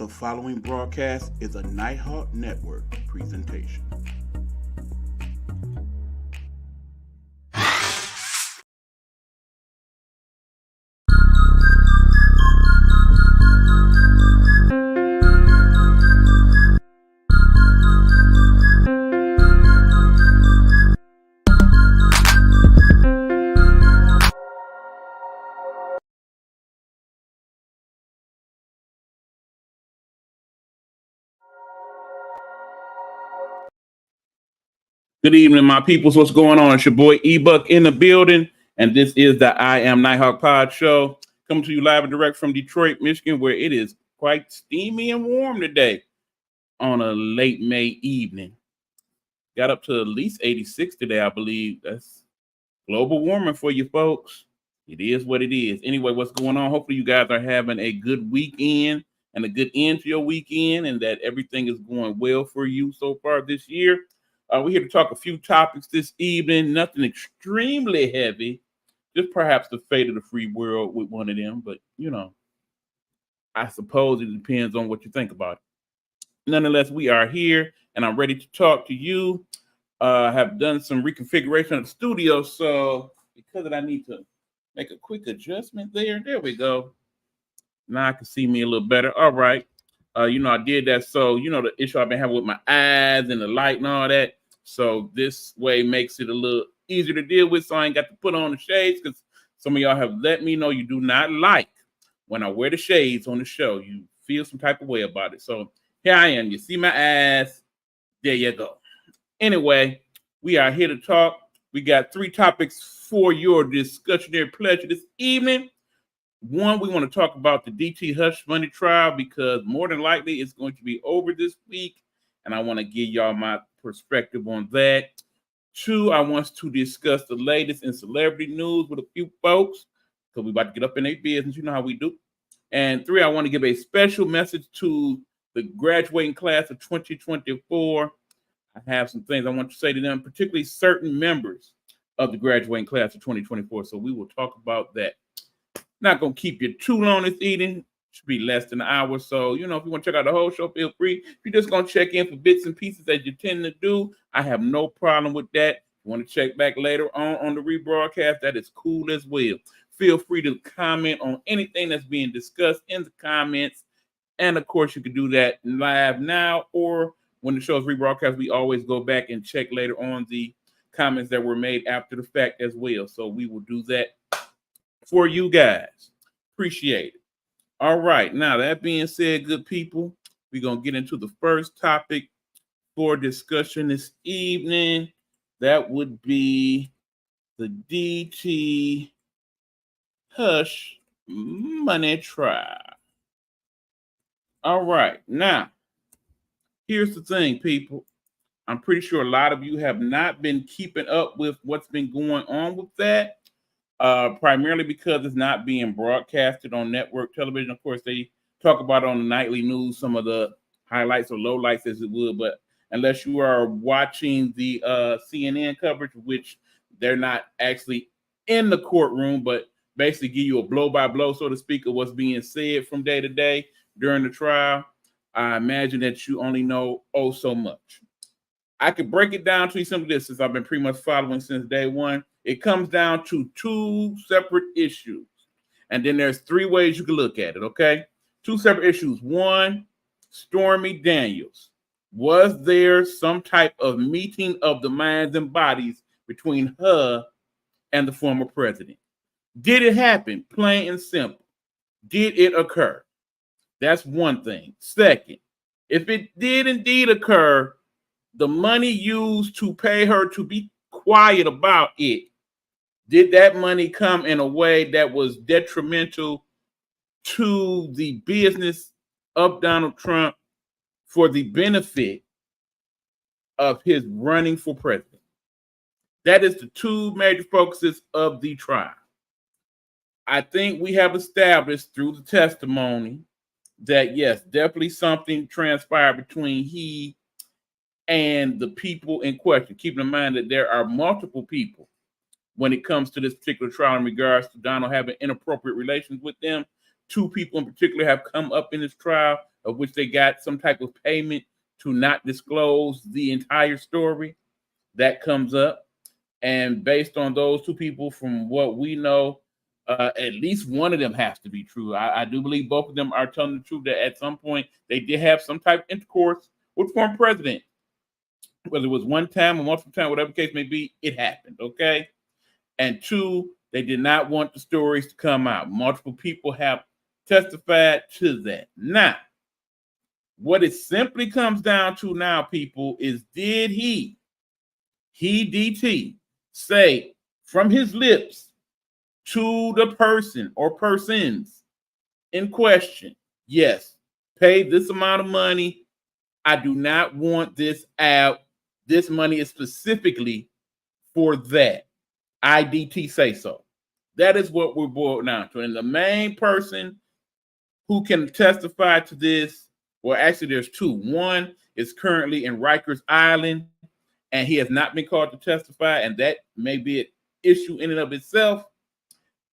The following broadcast is a Nighthawk Network presentation. Good evening, my peoples. What's going on? It's your boy E-Buck in the building, and this is the I Am Nighthawk Pod Show, coming to you live and direct from Detroit, Michigan, where it is quite steamy and warm today on a late May evening. Got up to at least 86 today, I believe. That's global warming for you folks. It is what it is. Anyway, what's going on? Hopefully you guys are having a good weekend and a good end to your weekend, and that everything is going well for you so far this year. We're here to talk a few topics this evening. Nothing extremely heavy, just perhaps the fate of the free world with one of them. But, I suppose it depends on what you think about it. Nonetheless, we are here, and I'm ready to talk to you. Have done some reconfiguration of the studio, so because of that, I need to make a quick adjustment there. There we go. Now I can see me a little better. All right. I did that. So, the issue I've been having with my eyes and the light and all that. So this way makes it a little easier to deal with. So I ain't got to put on the shades because some of y'all have let me know you do not like when I wear the shades on the show. You feel some type of way about it. So here I am. You see my eyes. There you go. Anyway, we are here to talk. We got 3 topics for your discussionary pleasure this evening. One, we want to talk about the DT Hush Money trial because more than likely it's going to be over this week, and I want to give y'all my perspective on that. 2, I want to discuss the latest in celebrity news with a few folks because we're about to get up in their business. You know how we do. And 3, I want to give a special message to the graduating class of 2024. I have some things I want to say to them, particularly certain members of the graduating class of 2024. So we will talk about that. Not going to keep you too long this evening. Should be less than an hour. So, if you want to check out the whole show, feel free. If you're just going to check in for bits and pieces as you tend to do, I have no problem with that. If you want to check back later on the rebroadcast, that is cool as well. Feel free to comment on anything that's being discussed in the comments. And, of course, you can do that live now or when the show is rebroadcast. We always go back and check later on the comments that were made after the fact as well. So we will do that for you guys. Appreciate it. All right. Now, that being said, good people, we're going to get into the first topic for discussion this evening. That would be the DT Hush Money trial. All right. Now, here's the thing, people. I'm pretty sure a lot of you have not been keeping up with what's been going on with that. Primarily because it's not being broadcasted on network television. Of course, they talk about it on the nightly news, some of the highlights or lowlights as it would, but unless you are watching the CNN coverage, which they're not actually in the courtroom, but basically give you a blow-by-blow, so to speak, of what's being said from day to day during the trial, I imagine that you only know so much. I could break it down to you simply this, since I've been pretty much following since day one. It comes down to 2 separate issues. And then there's 3 ways you can look at it, okay? 2 separate issues. 1, Stormy Daniels. Was there some type of meeting of the minds and bodies between her and the former president? Did it happen? Plain and simple. Did it occur? That's one thing. Second, if it did indeed occur, the money used to pay her to be quiet about it, did that money come in a way that was detrimental to the business of Donald Trump for the benefit of his running for president? That is the 2 major focuses of the trial. I think we have established through the testimony that, yes, definitely something transpired between he and the people in question. Keep in mind that there are multiple people when it comes to this particular trial in regards to Donald having inappropriate relations with them. 2 people in particular have come up in this trial of which they got some type of payment to not disclose the entire story. That comes up. And based on those two people, from what we know, at least one of them has to be true. I do believe both of them are telling the truth that at some point they did have some type of intercourse with former president. Whether it was one time or multiple times, whatever the case may be, it happened, okay? And two, they did not want the stories to come out. Multiple people have testified to that. Now, what it simply comes down to now, people, is did he DT, say from his lips to the person or persons in question, yes, pay this amount of money. I do not want this out. This money is specifically for that. IDT say so. That is what we're boiled down to. And the main person who can testify to this, well, actually, there's two. One is currently in Rikers Island, and he has not been called to testify, and that may be an issue in and of itself.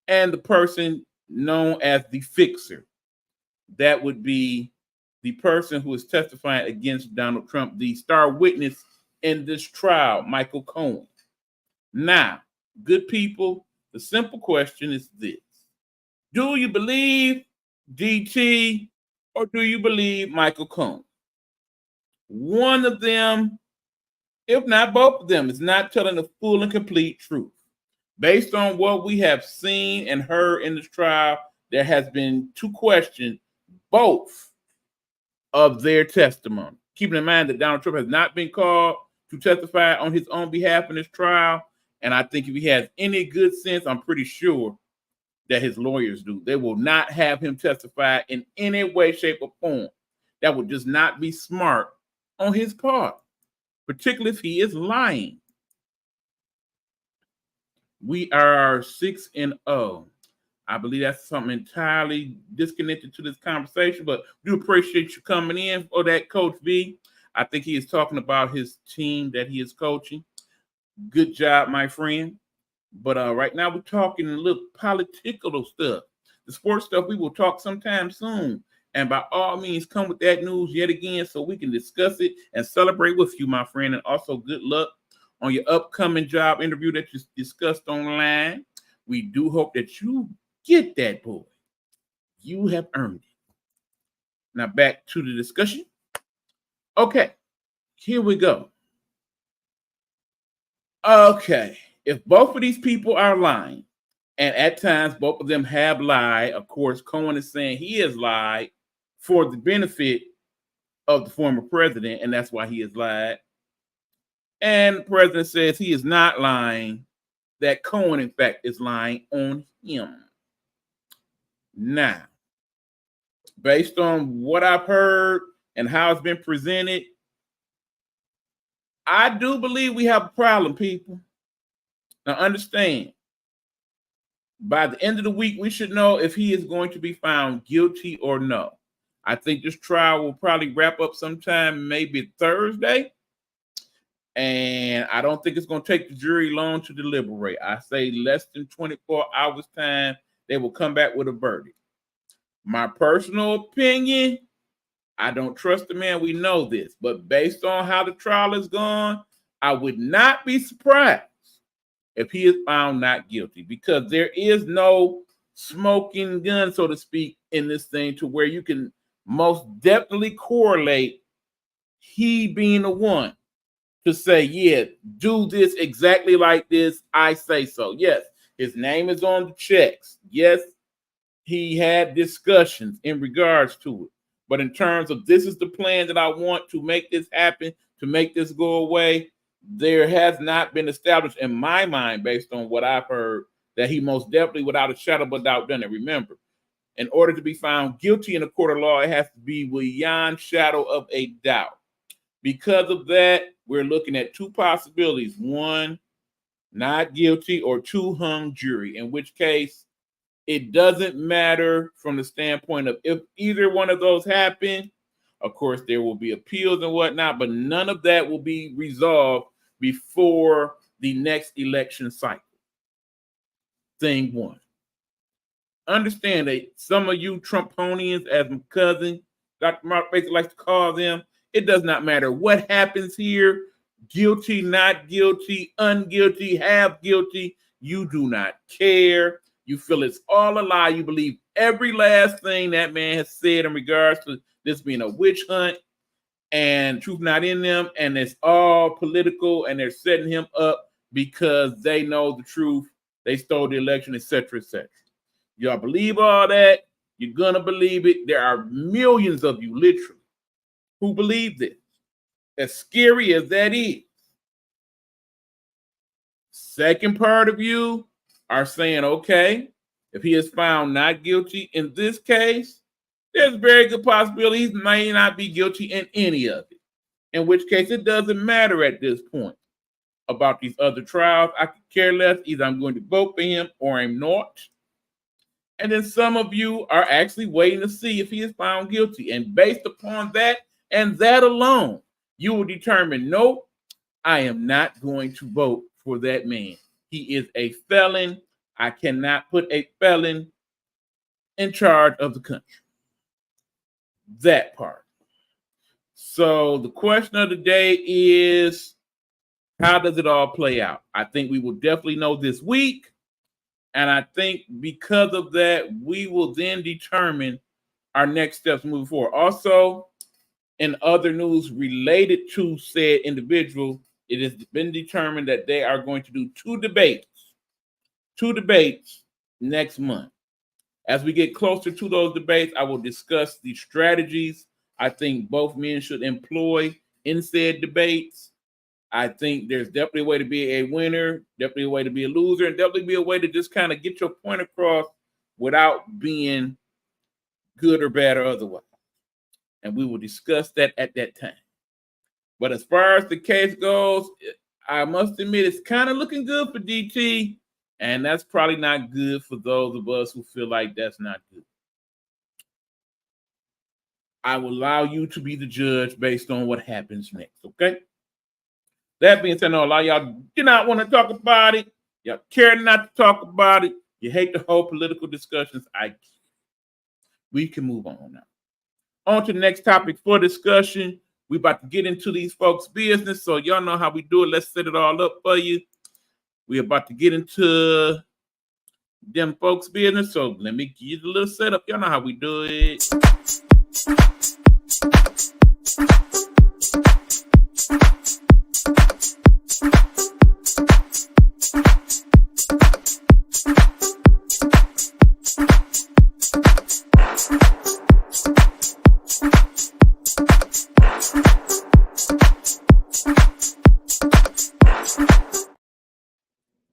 And the person known as the fixer, that would be the person who is testifying against Donald Trump, the star witness in this trial, Michael Cohen. Now, good people, the simple question is this. Do you believe DT or do you believe Michael Cohen? One of them, if not both of them, is not telling the full and complete truth. Based on what we have seen and heard in this trial, there has been to question both of their testimony. Keeping in mind that Donald Trump has not been called to testify on his own behalf in this trial. And I think if he has any good sense, I'm pretty sure that his lawyers do. They will not have him testify in any way, shape, or form. That would just not be smart on his part, particularly if he is lying. We are 6-0. I believe that's something entirely disconnected to this conversation, but we do appreciate you coming in for that, Coach V. I think he is talking about his team that he is coaching. Good job, my friend. But right now we're talking a little political stuff. The sports stuff we will talk sometime soon. And by all means, come with that news yet again so we can discuss it and celebrate with you, my friend. And also good luck on your upcoming job interview that you discussed online. We do hope that you get that, boy. You have earned it. Now back to the discussion. Okay, here we go. Okay, if both of these people are lying, and at times both of them have lied, of course, Cohen is saying he has lied for the benefit of the former president, and that's why he has lied. And the president says he is not lying, that Cohen, in fact, is lying on him. Now, based on what I've heard and how it's been presented, I do believe we have a problem, people. Now, understand, by the end of the week, we should know if he is going to be found guilty or no. I think this trial will probably wrap up sometime, maybe Thursday. And I don't think it's going to take the jury long to deliberate. I say less than 24 hours time, they will come back with a verdict. My personal opinion, I don't trust the man. We know this. But based on how the trial is gone, I would not be surprised if he is found not guilty, because there is no smoking gun, so to speak, in this thing to where you can most definitely correlate he being the one to say, yeah, do this exactly like this. I say so. Yes, his name is on the checks. Yes, he had discussions in regards to it. But in terms of this is the plan that I want to make this happen, to make this go away, there has not been established in my mind, based on what I've heard, that he most definitely, without a shadow of a doubt, done it. Remember, in order to be found guilty in a court of law, it has to be beyond shadow of a doubt. Because of that, we're looking at two possibilities. One, not guilty, or two, hung jury, in which case it doesn't matter from the standpoint of if either one of those happen. Of course, there will be appeals and whatnot, but none of that will be resolved before the next election cycle. Thing one. Understand that some of you Trumponians, as my cousin, Dr. Mark basically likes to call them. It does not matter what happens here. Guilty, not guilty, unguilty, half guilty. You do not care. You feel it's all a lie. You believe every last thing that man has said in regards to this being a witch hunt and truth not in them. And it's all political and they're setting him up because they know the truth. They stole the election, etc., etc. Y'all believe all that? You're going to believe it. There are millions of you, literally, who believe this. As scary as that is. Second part of you are saying, okay, if he is found not guilty in this case, there's a very good possibility he may not be guilty in any of it. In which case, it doesn't matter at this point about these other trials. I could care less. Either I'm going to vote for him or I'm not. And then some of you are actually waiting to see if he is found guilty. And based upon that and that alone, you will determine, nope, I am not going to vote for that man. He is a felon. I cannot put a felon in charge of the country. That part. So the question of the day is, how does it all play out? I think we will definitely know this week. And I think because of that, we will then determine our next steps moving forward. Also, in other news related to said individual, it has been determined that they are going to do two debates next month. As we get closer to those debates, I will discuss the strategies I think both men should employ in said debates. I think there's definitely a way to be a winner, definitely a way to be a loser, and definitely be a way to just kind of get your point across without being good or bad or otherwise. And we will discuss that at that time. But as far as the case goes, I must admit it's kind of looking good for DT, and that's probably not good for those of us who feel like that's not good. I will allow you to be the judge based on what happens next, okay? That being said, no, a lot of y'all do not want to talk about it. Y'all care not to talk about it. You hate the whole political discussions. We can move on now. On to the next topic for discussion. We about to get into these folks' business, so y'all know how we do it. Let's set it all up for you. We're about to get into them folks' business, so let me give you the little setup. Y'all know how we do it.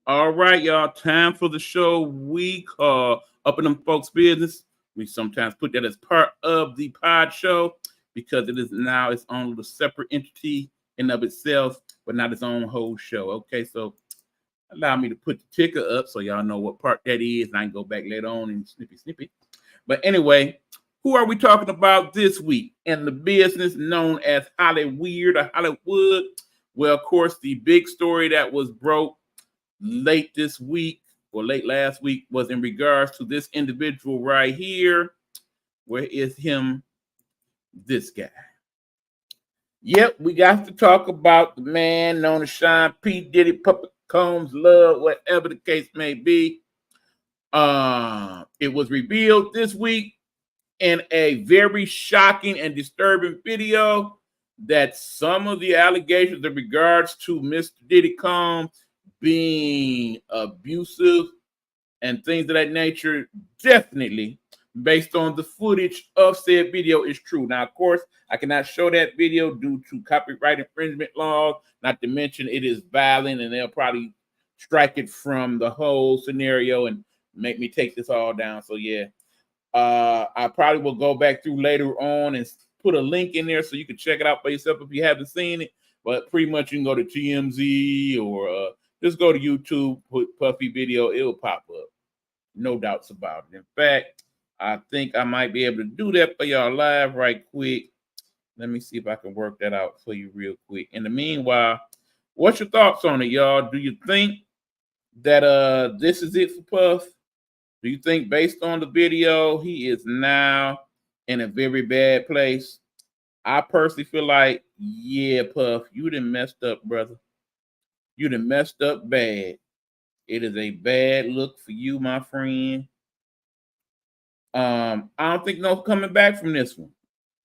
All right, y'all. Time for the show we call Up in Them Folks' Business. We sometimes put that as part of the pod show because it is now its own little separate entity in of itself, but not its own whole show. Okay, so allow me to put the ticker up so y'all know what part that is, and I can go back later on and snippy. But anyway, who are we talking about this week in the business known as Hollyweird or Hollywood? Well, of course, the big story that was broke late this week or late last week was in regards to this individual right here. Where is him? This guy. Yep, we got to talk about the man known as Sean P. Diddy, Puppet Combs, Love, whatever the case may be. It was revealed this week in a very shocking and disturbing video that some of the allegations in regards to Mr. Diddy Combs being abusive and things of that nature, definitely based on the footage of said video, is true. Now, of course, I cannot show that video due to copyright infringement laws, not to mention it is violent and they'll probably strike it from the whole scenario and make me take this all down. So yeah, I probably will go back through later on and put a link in there so you can check it out for yourself if you haven't seen it. But pretty much you can go to TMZ or just go to YouTube, put Puffy video, it will pop up. No doubts about it. In fact, I think I might be able to do that for y'all live right quick. Let me see if I can work that out for you real quick. In the meanwhile, what's your thoughts on it, y'all? Do you think that this is it for Puff? Do you think based on the video, he is now in a very bad place. I personally feel like, yeah, Puff, you done messed up, brother. You done messed up bad. It is a bad look for you, my friend. I don't think no coming back from this one.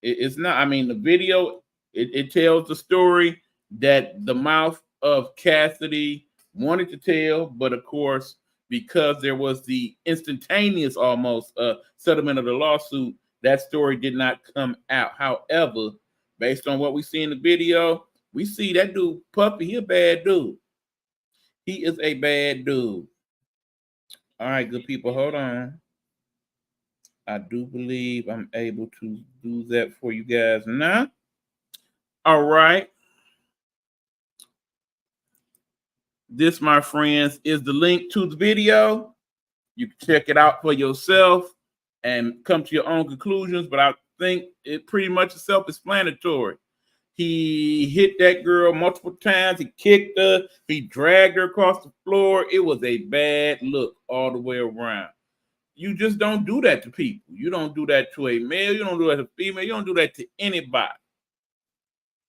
It's not. I mean, the video it tells the story that the mouth of Cassidy wanted to tell, but of course, because there was the instantaneous almost settlement of the lawsuit, that story did not come out. However, based on what we see in the video, we see that dude Puppy. He a bad dude. He is a bad dude. All right, good people, hold on. I do believe I'm able to do that for you guys now. All right. This, my friends, is the link to the video. You can check it out for yourself and come to your own conclusions, but I think it pretty much is self-explanatory. He hit that girl multiple times. He kicked her. He dragged her across the floor. It was a bad look all the way around. You just don't do that to people. You don't do that to a male. You don't do that to a female. You don't do that to anybody.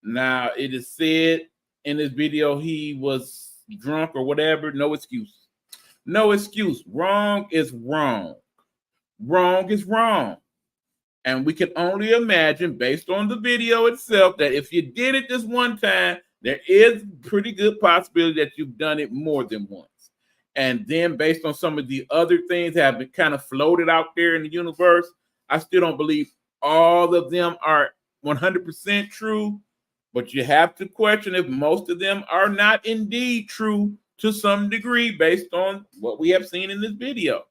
Now, it is said in this video he was drunk or whatever. No excuse. No excuse. Wrong is wrong. Wrong is wrong. And we can only imagine, based on the video itself, that if you did it this one time, there is pretty good possibility that you've done it more than once. And then based on some of the other things that have been kind of floated out there in the universe, I still don't believe all of them are 100% true, but you have to question if most of them are not indeed true to some degree based on what we have seen in this video.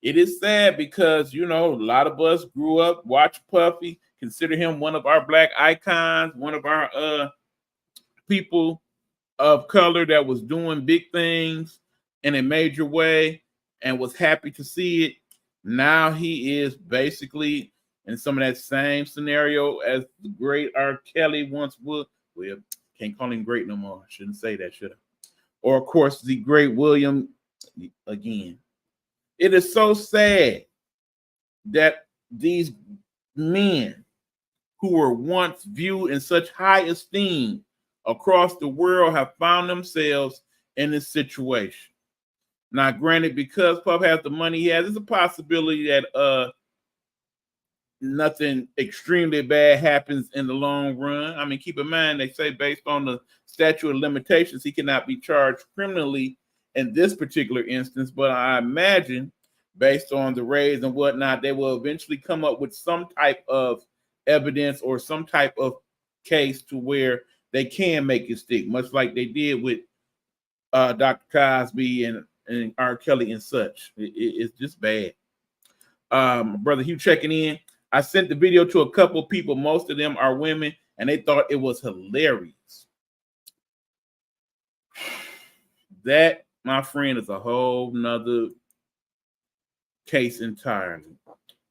It is sad because, you know, a lot of us grew up, watched Puffy, consider him one of our black icons, one of our people of color that was doing big things in a major way and was happy to see it. Now he is basically in some of that same scenario as the great R. Kelly once was. Well, can't call him great no more. I shouldn't say that, should I? Or, of course, the great William again. It is so sad that these men who were once viewed in such high esteem across the world have found themselves in this situation. Now, granted, because Puff has the money he has, there's a possibility that nothing extremely bad happens in the long run. I mean, keep in mind, they say based on the statute of limitations, he cannot be charged criminally in this particular instance, but I imagine based on the raids and whatnot, they will eventually come up with some type of evidence or some type of case to where they can make it stick, much like they did with Dr. Cosby and R. Kelly and such. It's just bad. Brother Hugh checking in. I sent the video to a couple people. Most of them are women, and they thought it was hilarious. That, my friend, is a whole nother case entirely.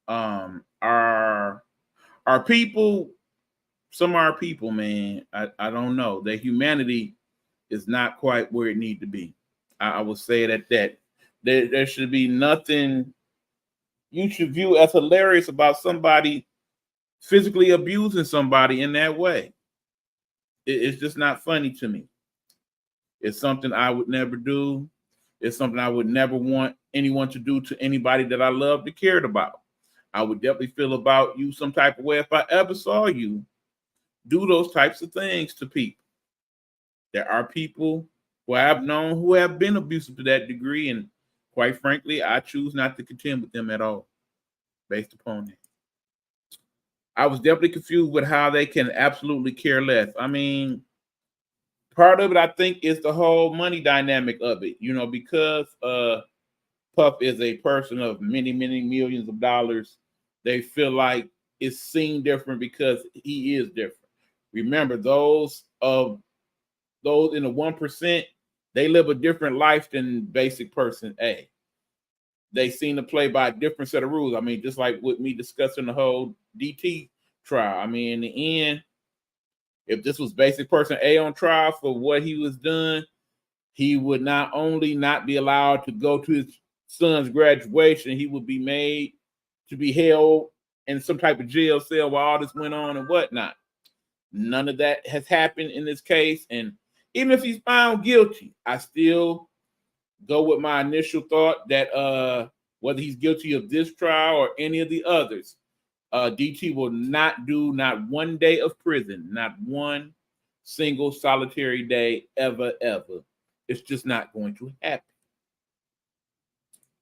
Our people, some of our people, man, I don't know. Their humanity is not quite where it need to be. I will say it at that. There should be nothing you should view as hilarious about somebody physically abusing somebody in that way. It's just not funny to me. It's something I would never do. It's something I would never want anyone to do to anybody that I loved or cared about. I would definitely feel about you some type of way if I ever saw you do those types of things to people. There are people who I've known who have been abusive to that degree, and quite frankly, I choose not to contend with them at all based upon that. I was definitely confused with how they can absolutely care less. I mean, part of it, I think, is the whole money dynamic of it, you know, because Puff is a person of many, many millions of dollars. They feel like it's seen different because he is different. Remember, those in the 1%, they live a different life than basic person A. They seem to play by a different set of rules. I mean, just like with me discussing the whole DT trial. I mean, in the end, if this was basic person A on trial for what he was done, he would not only not be allowed to go to his son's graduation, he would be made to be held in some type of jail cell while all this went on and whatnot. None of that has happened in this case. And even if he's found guilty, I still go with my initial thought that whether he's guilty of this trial or any of the others, DT will not do not one day of prison, not one single solitary day ever. It's just not going to happen.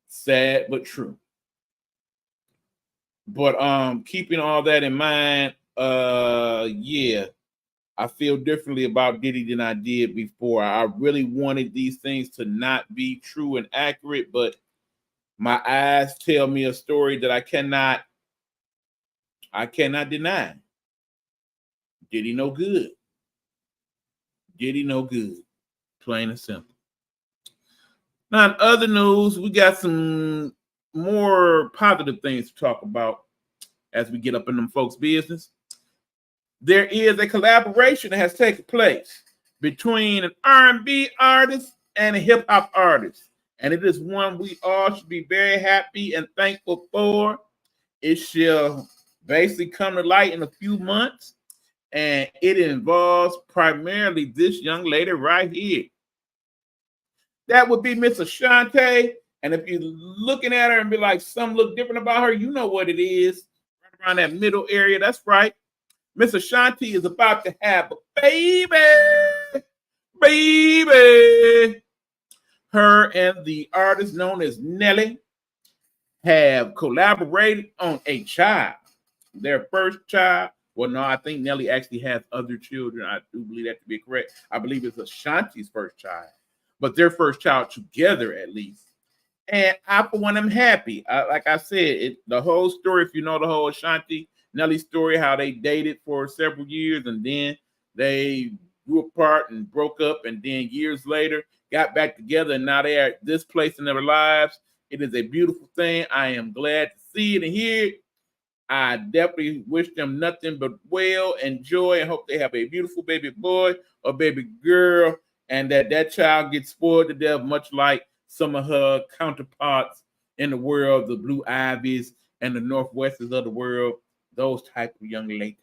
Sad but true. But keeping all that in mind, yeah, I feel differently about Diddy than I did before. I really wanted these things to not be true and accurate, but my eyes tell me a story that I cannot deny. Diddy no good. Diddy no good. Plain and simple. Now, in other news, we got some more positive things to talk about as we get up in them folks' business. There is a collaboration that has taken place between an R&B artist and a hip-hop artist. And it is one we all should be very happy and thankful for. It shall basically come to light in a few months. And it involves primarily this young lady right here. That would be Miss Ashanti. And if you're looking at her and be like, something look different about her, you know what it is. Right around that middle area. That's right. Miss Ashanti is about to have a baby. Baby. Her and the artist known as Nelly have collaborated on a child. Their first child. Well, no, I think Nelly actually has other children. I do believe that to be correct. I believe it's Ashanti's first child. But their first child together, at least. And I, for one, am happy. Like I said, the whole story, if you know the whole Ashanti, Nelly story, how they dated for several years and then they grew apart and broke up, and then years later got back together, and now they are at this place in their lives. It is a beautiful thing. I am glad to see it and hear it. I definitely wish them nothing but well and joy, and hope they have a beautiful baby boy or baby girl, and that child gets spoiled to death, much like some of her counterparts in the world, the Blue Ivies and the Northwesters of the world, those type of young ladies.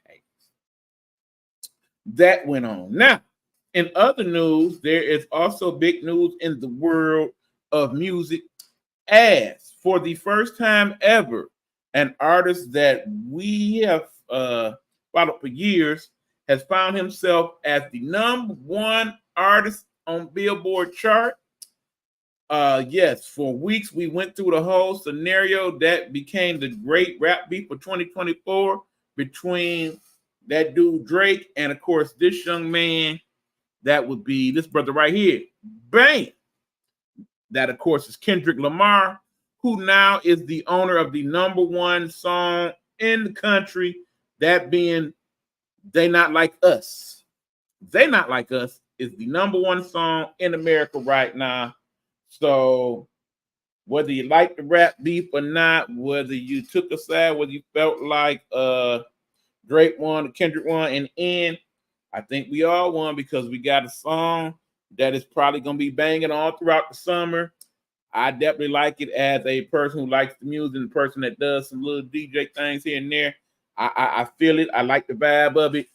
That went on. Now, in other news, there is also big news in the world of music, as for the first time ever, an artist that we have followed for years has found himself as the #1 artist on Billboard chart. Yes, for weeks we went through the whole scenario that became the great rap beef for 2024 between that dude Drake and, of course, this young man. That would be this brother right here, Bam. That, of course, is Kendrick Lamar, who now is the owner of the #1 song in the country, that being They Not Like Us. They Not Like Us is the #1 song in America right now. So whether you like the rap beef or not, whether you took a side, whether you felt like Drake won, Kendrick won, and in, I think we all won because we got a song that is probably going to be banging all throughout the summer. I definitely like it as a person who likes the music and the person that does some little DJ things here and there. I feel it. I like the vibe of it.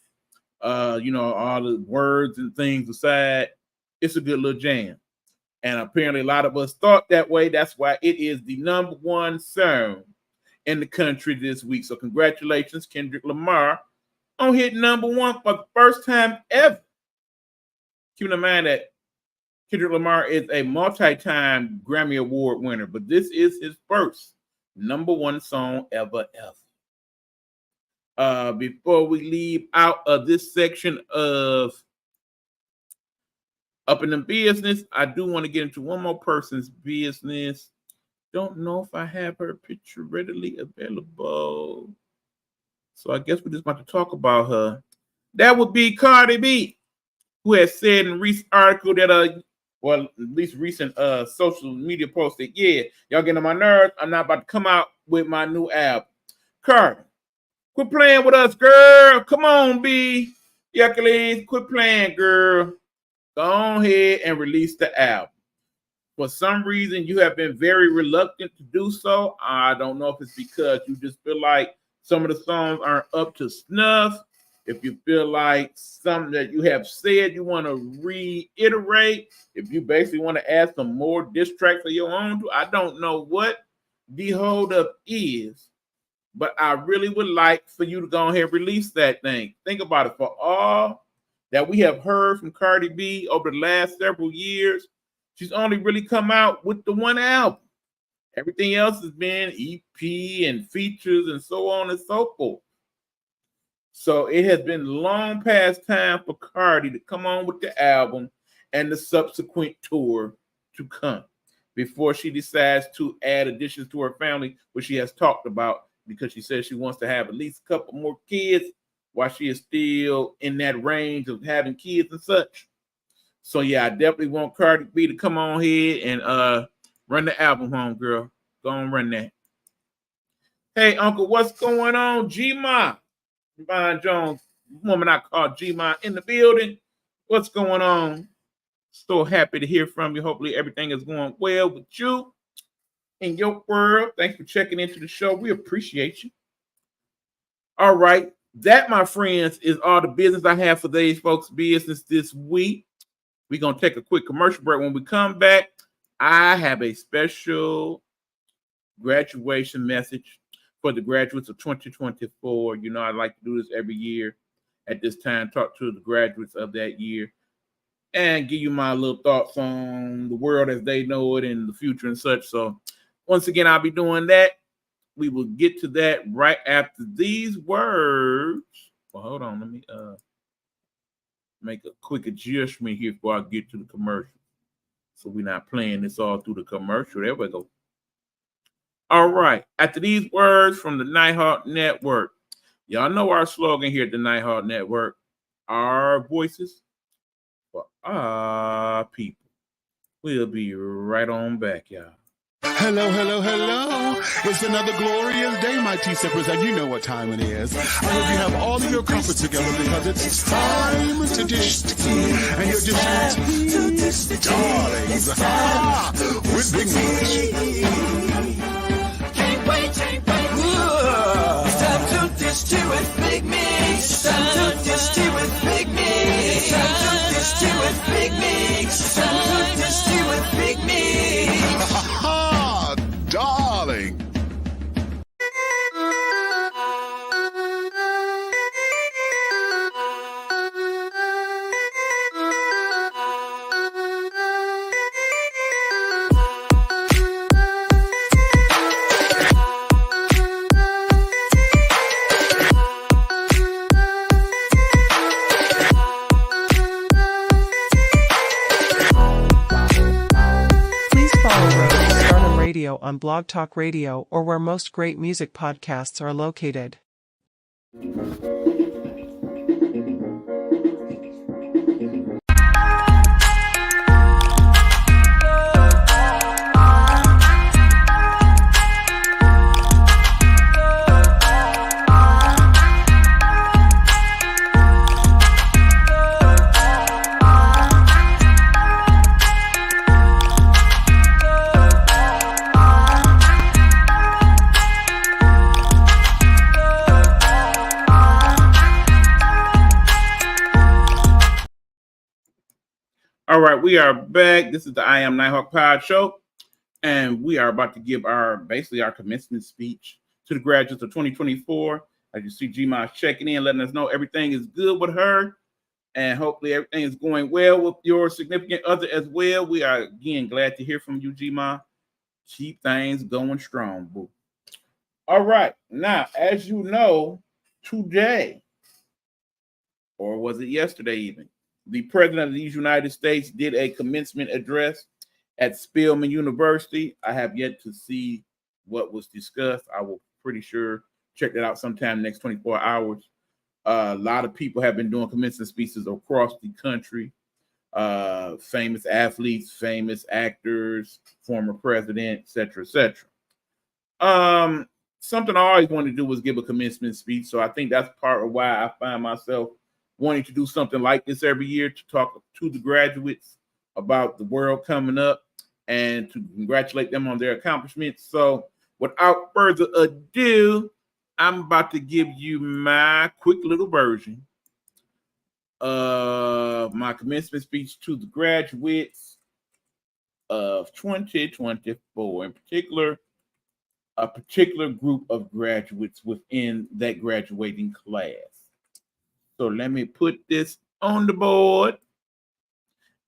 All the words and things aside, it's a good little jam. And apparently a lot of us thought that way. That's why it is the #1 song in the country this week. So congratulations, Kendrick Lamar, on hitting #1 for the first time ever. Keep in mind that Kendrick Lamar is a multi-time Grammy Award winner, but this is his first #1 song ever. Before we leave out of this section of Up in the Business, I do want to get into one more person's business. Don't know if I have her picture readily available. So I guess we're just about to talk about her. That would be Cardi B, who has said in a recent article that, at least recent social media post that, yeah, y'all getting on my nerves. I'm not about to come out with my new album. Cardi, quit playing with us, girl. Come on, B. Yuckies, quit playing, girl. Go ahead and release the album. For some reason, you have been very reluctant to do so. I don't know if it's because you just feel like some of the songs aren't up to snuff, if you feel like something that you have said you want to reiterate, if you basically want to add some more diss tracks of your own, I don't know what the holdup is, but I really would like for you to go ahead and release that thing. Think about it. For all that we have heard from Cardi B over the last several years, she's only really come out with the one album. Everything else has been EP and features and so on and so forth. So it has been long past time for Cardi to come on with the album and the subsequent tour to come before she decides to add additions to her family, which she has talked about, because she says she wants to have at least a couple more kids while she is still in that range of having kids and such. So yeah, I definitely want Cardi B to come on here and run the album home, girl. Go on, run that. Hey, Uncle, what's going on? G-Ma. Divine Jones, woman I call G-Ma, in the building. What's going on? So happy to hear from you. Hopefully everything is going well with you in your world. Thanks for checking into the show. We appreciate you. All right. That, my friends, is all the business I have for today's folks' business this week. We're going to take a quick commercial break. When we come back, I have a special graduation message for the graduates of 2024. You know, I like to do this every year at this time, talk to the graduates of that year and give you my little thoughts on the world as they know it in the future and such. So once again, I'll be doing that. We will get to that right after these words. Well, hold on. Let me make a quick adjustment here before I get to the commercial. So we're not playing this all through the commercial. There we go. All right. After these words from the Nighthawk Network, y'all know our slogan here at the Nighthawk Network: our voices for our people. We'll be right on back, y'all. Hello, hello, hello. It's another glorious day, my T-Steppers, and you know what time it is. I hope you have all of your comforts together because it's time to dish tea. And you're dishing tea, darlings, with Big Meat. Can't wait. It's time to dish tea with Big Meat. It's time to dish tea with Big Meat. It's time to dish tea with Big Meat. It's time to dish tea with Big Meat. Darling. On Blog Talk Radio or where most great music podcasts are located. All right, we are back. This is the I Am Nighthawk Pod Show, and we are about to give our commencement speech to the graduates of 2024. As you see, G-Ma checking in, letting us know everything is good with her, and hopefully everything is going well with your significant other as well. We are, again, glad to hear from you, G-Ma. Keep things going strong, boo. All right, now, as you know, today, or was it yesterday even, the president of these United States did a commencement address at Spelman University. I have yet to see what was discussed. I will pretty sure check that out sometime in the next 24 hours. A lot of people have been doing commencement speeches across the country. Famous athletes, famous actors, former president, etc., etc. Something I always wanted to do was give a commencement speech. So I think that's part of why I find myself wanting to do something like this every year, to talk to the graduates about the world coming up and to congratulate them on their accomplishments. So without further ado, I'm about to give you my quick little version of my commencement speech to the graduates of 2024, in particular, a particular group of graduates within that graduating class. So let me put this on the board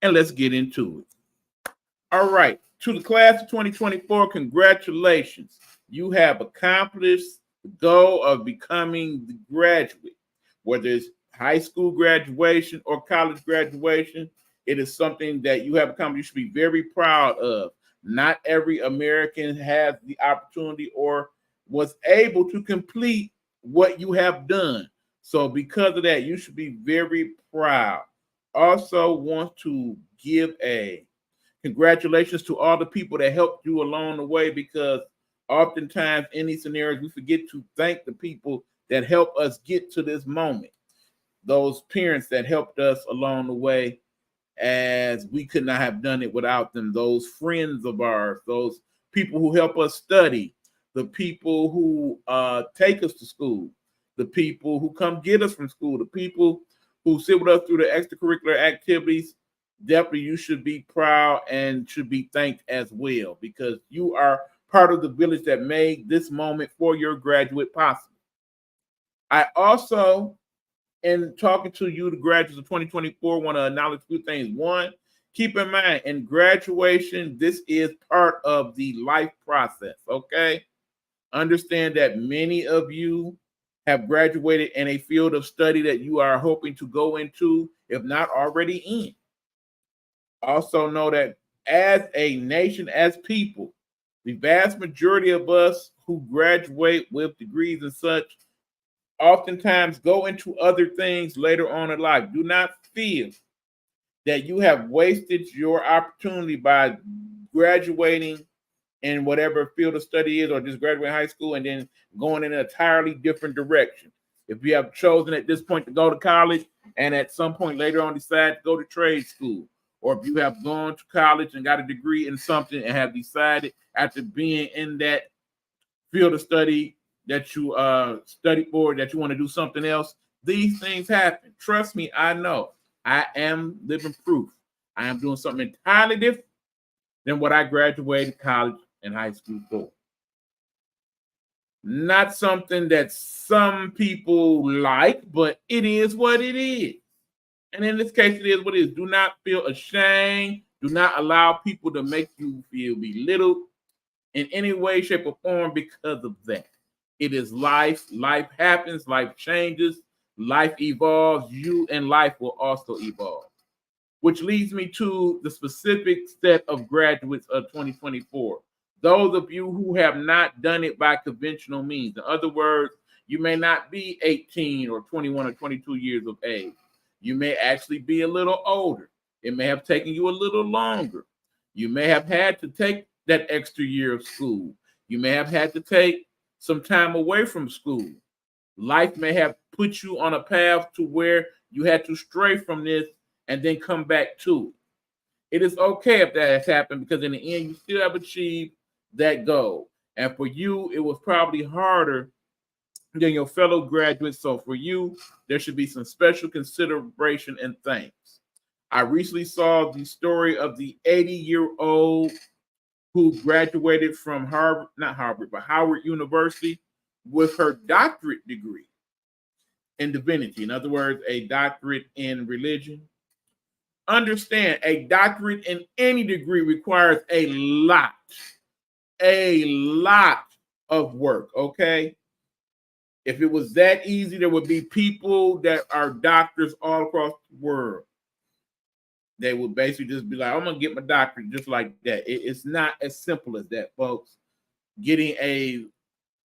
and let's get into it. All right, to the class of 2024, congratulations. You have accomplished the goal of becoming the graduate, whether it's high school graduation or college graduation. It is something that you have accomplished. You should be very proud of. Not every American has the opportunity or was able to complete what you have done. So because of that, you should be very proud. Also want to give a congratulations to all the people that helped you along the way, because oftentimes in these scenarios, we forget to thank the people that help us get to this moment. Those parents that helped us along the way, as we could not have done it without them. Those friends of ours, those people who help us study, the people who take us to school, the people who come get us from school, the people who sit with us through the extracurricular activities. Definitely you should be proud and should be thanked as well, because you are part of the village that made this moment for your graduate possible. I also, in talking to you, the graduates of 2024, want to acknowledge a few things. One, keep in mind, in graduation, this is part of the life process, okay? Understand that many of you have graduated in a field of study that you are hoping to go into, if not already in. Also know that as a nation, as people, the vast majority of us who graduate with degrees and such oftentimes go into other things later on in life. Do not feel that you have wasted your opportunity by graduating in whatever field of study is, or just graduating high school and then going in an entirely different direction. If you have chosen at this point to go to college and at some point later on decide to go to trade school, or if you have gone to college and got a degree in something and have decided after being in that field of study that you studied for, that you want to do something else, these things happen. Trust me, I know. I am living proof. I am doing something entirely different than what I graduated college and high school for. Not something that some people like, but it is what it is. And in this case, it is what it is. Do not feel ashamed. Do not allow people to make you feel belittled in any way, shape, or form because of that. It is life. Life happens. Life changes. Life evolves. You and life will also evolve. Which leads me to the specific set of graduates of 2024. Those of you who have not done it by conventional means. In other words, you may not be 18 or 21 or 22 years of age. You may actually be a little older. It may have taken you a little longer. You may have had to take that extra year of school. You may have had to take some time away from school. Life may have put you on a path to where you had to stray from this and then come back to it. It is okay if that has happened, because in the end, you still have achieved that goal. And for you, it was probably harder than your fellow graduates. So for you, there should be some special consideration and thanks. I recently saw the story of the 80-year-old who graduated from Harvard, not Harvard, but Howard University with her doctorate degree in divinity. In other words, a doctorate in religion. Understand, a doctorate in any degree requires a lot of work, okay? If it was that easy, there would be people that are doctors all across the world. They would basically just be like, I'm going to get my doctorate just like that. It's not as simple as that, folks. Getting a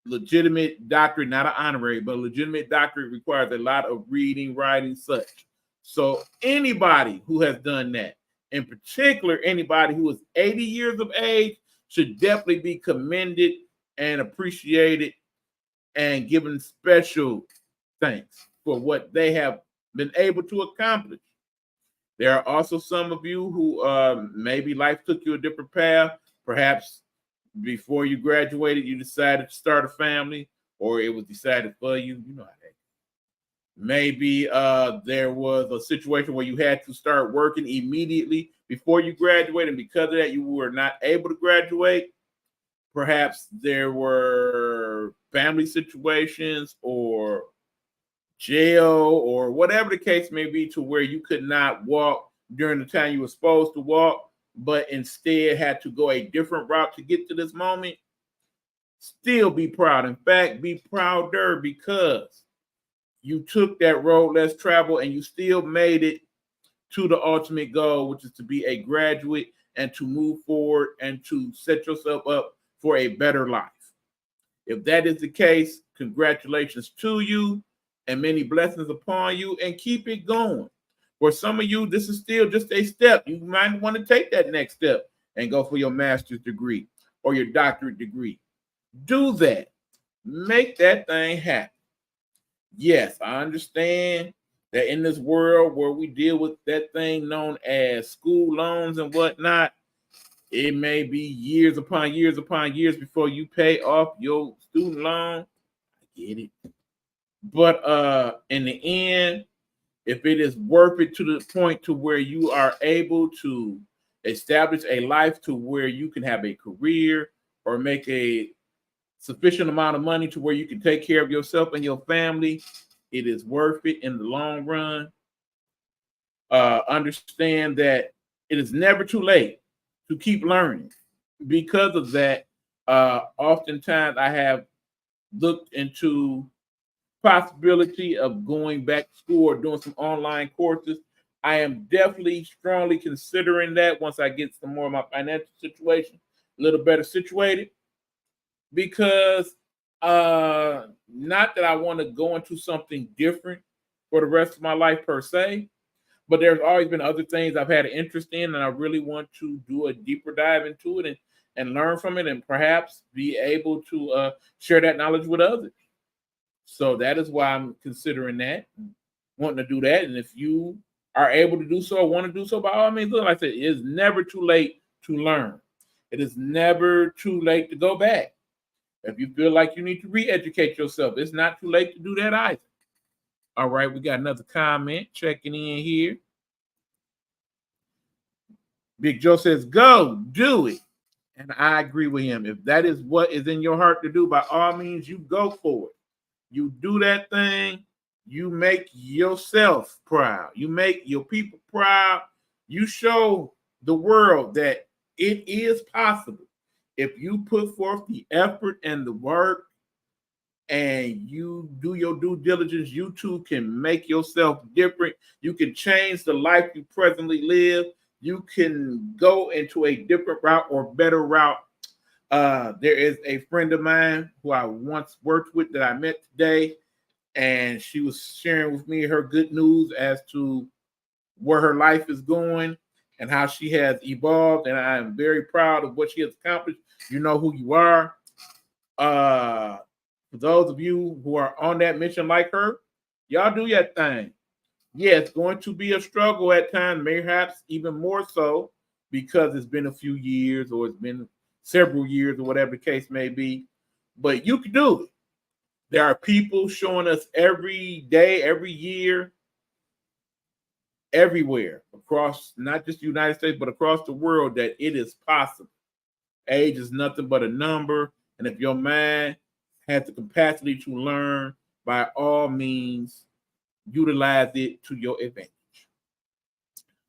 legitimate doctorate, not an honorary, but a legitimate doctorate requires a lot of reading, writing, such. So anybody who has done that, in particular, anybody who is 80 years of age, should definitely be commended and appreciated and given special thanks for what they have been able to accomplish. There are also some of you who maybe life took you a different path. Perhaps before you graduated, you decided to start a family, or it was decided for you. You know how that. Maybe there was a situation where you had to start working immediately before you graduate, and because of that, you were not able to graduate. Perhaps there were family situations or jail or whatever the case may be to where you could not walk during the time you were supposed to walk, but instead had to go a different route to get to this moment. Still be proud. In fact, be prouder because you took that road less traveled and you still made it to the ultimate goal, which is to be a graduate and to move forward and to set yourself up for a better life. If that is the case, congratulations to you and many blessings upon you, and keep it going. For some of you, this is still just a step. You might want to take that next step and go for your master's degree or your doctorate degree. Do that. Make that thing happen. Yes, I understand that in this world where we deal with that thing known as school loans and whatnot, it may be years upon years upon years before you pay off your student loan. I get it. But in the end, if it is worth it to the point to where you are able to establish a life to where you can have a career or make a sufficient amount of money to where you can take care of yourself and your family, it is worth it in the long run. Understand that it is never too late to keep learning. Because of that, oftentimes I have looked into possibility of going back to school or doing some online courses. I am definitely strongly considering that once I get some more of my financial situation a little better situated, because not that I want to go into something different for the rest of my life per se, but there's always been other things I've had an interest in, and I really want to do a deeper dive into it and learn from it, and perhaps be able to share that knowledge with others. So that is why I'm considering that, wanting to do that. And if you are able to do so or want to do so, by all means, look, like I said, it is never too late to learn. It is never too late to go back. If you feel like you need to re-educate yourself, it's not too late to do that either. All right, we got another comment checking in here. Big Joe says, go do it. And I agree with him. If that is what is in your heart to do, by all means, you go for it. You do that thing, you make yourself proud. You make your people proud. You show the world that it is possible. If you put forth the effort and the work and you do your due diligence, you too can make yourself different. You can change the life you presently live. You can go into a different route or better route. There is a friend of mine who I once worked with that I met today, and she was sharing with me her good news as to where her life is going and how she has evolved. And I am very proud of what she has accomplished. You know who you are. For those of you who are on that mission like her, y'all do your thing. Yeah, it's going to be a struggle at times, perhaps even more so because it's been a few years or it's been several years or whatever the case may be, but you can do it. There are people showing us every day, every year, everywhere across not just the United States, but across the world that it is possible. Age is nothing but a number. And if your mind has the capacity to learn, by all means, utilize it to your advantage.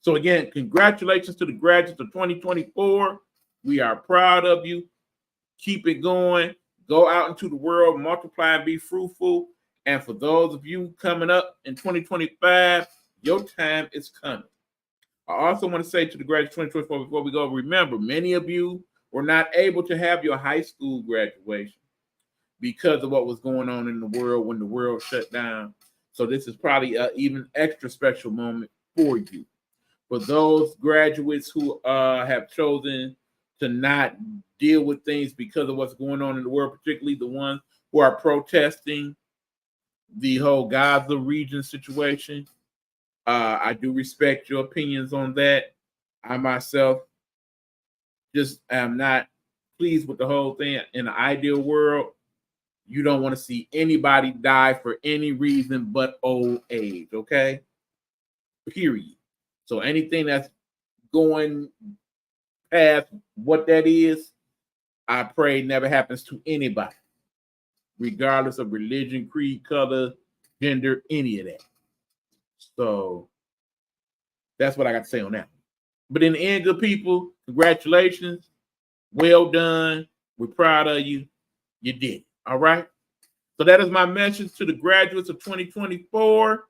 So again, congratulations to the graduates of 2024. We are proud of you. Keep it going. Go out into the world, multiply and be fruitful. And for those of you coming up in 2025, your time is coming. I also want to say to the graduates of 2024 before we go, remember, many of you were not able to have your high school graduation because of what was going on in the world when the world shut down. So this is probably an even extra special moment for you. For those graduates who have chosen to not deal with things because of what's going on in the world, particularly the ones who are protesting the whole Gaza region situation, I do respect your opinions on that. I myself just am not pleased with the whole thing. In the ideal world, You don't want to see anybody die for any reason but old age, okay? Period. So anything that's going past what that is, I pray never happens to anybody, regardless of religion, creed, color, gender, any of that. So that's what I got to say on that. But in the end, good people, congratulations. Well done. We're proud of you. You did it. All right. So that is my message to the graduates of 2024.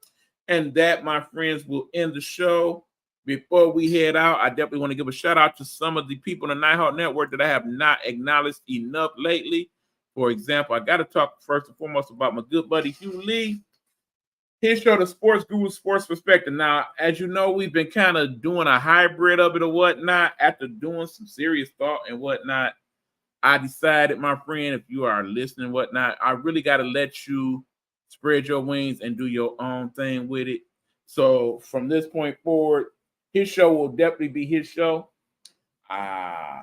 And that, my friends, will end the show. Before we head out, I definitely want to give a shout out to some of the people on the Nighthawk Network that I have not acknowledged enough lately. For example, I got to talk first and foremost about my good buddy Hugh Lee. His show, The Sports Guru Sports Perspective. Now, as you know, we've been kind of doing a hybrid of it or whatnot. After doing some serious thought and whatnot, I decided, my friend, if you are listening and whatnot, I really got to let you spread your wings and do your own thing with it. So from this point forward, his show will definitely be his show.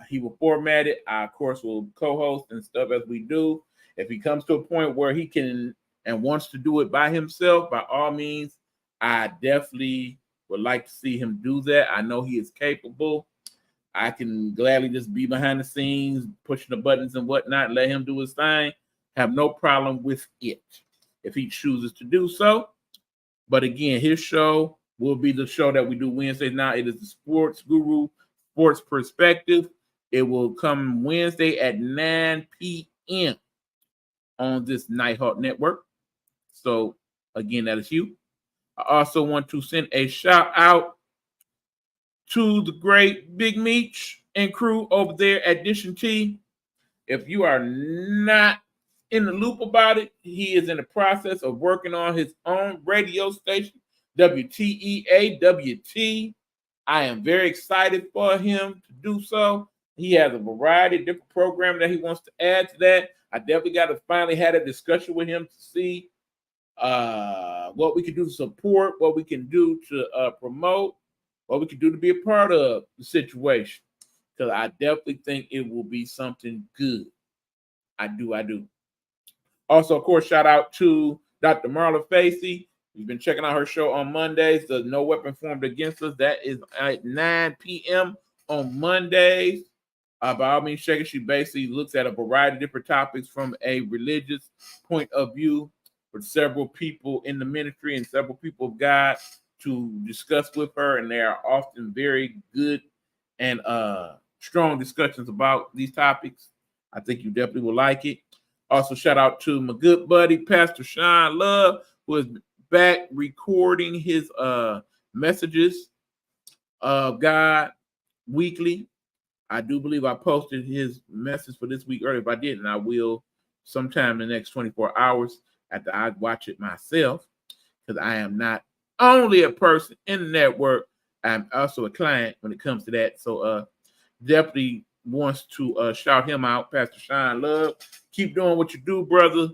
He will format it. I, of course, will co-host and stuff as we do. If he comes to a point where he can and wants to do it by himself, by all means, I definitely would like to see him do that. I know he is capable. I can gladly just be behind the scenes, pushing the buttons and whatnot, let him do his thing. Have no problem with it if he chooses to do so. But again, his show will be the show that we do Wednesday. Now it is the Sports Guru Sports Perspective. It will come Wednesday at 9 p.m. on this Nighthawk Network. So again, that is you. I also want to send a shout out to the great Big Meech and crew over there at Dish and T. If you are not in the loop about it, he is in the process of working on his own radio station, WTEAWT. I am very excited for him to do so. He has a variety of different programs that he wants to add to that. I definitely got to finally have a discussion with him to see what we can do to support, what we can do to promote, what we can do to be a part of the situation. Because I definitely think it will be something good. I do. Also, of course, shout out to Dr. Marla Facey. We've been checking out her show on Mondays, the No Weapon Formed Against Us. That is at 9 p.m. on Mondays. By all means, check it. She basically looks at a variety of different topics from a religious point of view with several people in the ministry and several people of God to discuss with her. And they are often very good and strong discussions about these topics. I think you definitely will like it. Also, shout out to my good buddy, Pastor Sean Love, who is back recording his messages of God weekly. I do believe I posted his message for this week earlier. If I didn't, I will sometime in the next 24 hours after I watch it myself, because I am not only a person in the network, I'm also a client when it comes to that. So definitely wants to shout him out, Pastor Sean Love. Keep doing what you do, brother.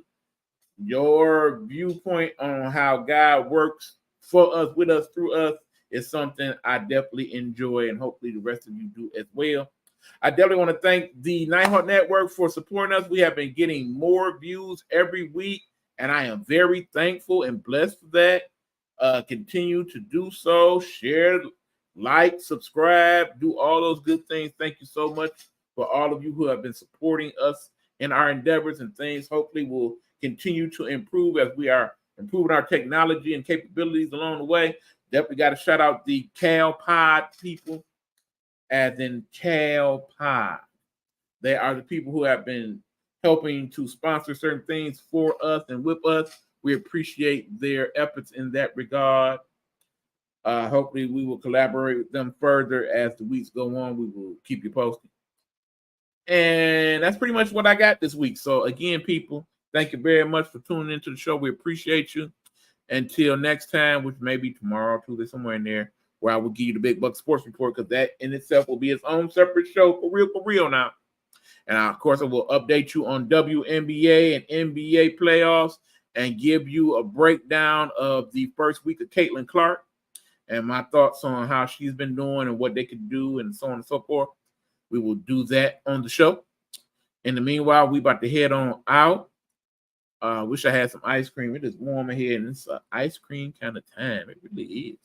Your viewpoint on how God works for us, with us, through us is something I definitely enjoy, and hopefully the rest of you do as well. I definitely want to thank the Nighthawk Network for supporting us. We have been getting more views every week, and I am very thankful and blessed for that. Continue to do so. Share, like, subscribe, do all those good things. Thank you so much for all of you who have been supporting us in our endeavors, and things hopefully will continue to improve as we are improving our technology and capabilities along the way. Definitely got to shout out the Cal Pod people, as in Cal Pod. They are the people who have been helping to sponsor certain things for us and with us. We appreciate their efforts in that regard. Hopefully we will collaborate with them further as the weeks go on. We will keep you posted. And that's pretty much what I got this week. So again, people, thank you very much for tuning into the show. We appreciate you. Until next time, which may be tomorrow or Tuesday, somewhere in there, where I will give you the Big Buck Sports Report, because that in itself will be its own separate show for real now. And of course, I will update you on WNBA and NBA playoffs and give you a breakdown of the first week of Caitlin Clark and my thoughts on how she's been doing and what they could do and so on and so forth. We will do that on the show. In the meanwhile, we about to head on out. Wish I had some ice cream. It is warm in here, and it's an ice cream kind of time. It really is.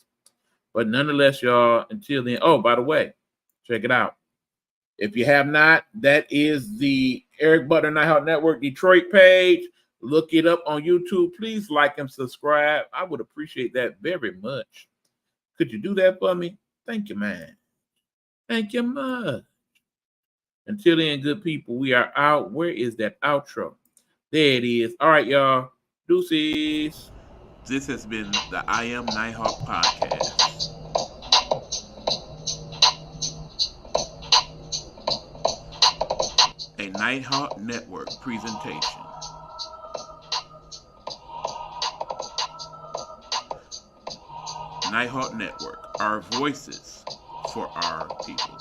But nonetheless, y'all, until then, oh, by the way, check it out. If you have not, that is the Eric Butler Nighthawk Network Detroit page. Look it up on YouTube. Please like and subscribe. I would appreciate that very much. Could you do that for me? Thank you, man. Thank you much. Until then, good people, we are out. Where is that outro? There it is. All right, y'all. Deuces. This has been the I Am Nighthawk podcast. A Nighthawk Network presentation. Nighthawk Network, our voices for our people.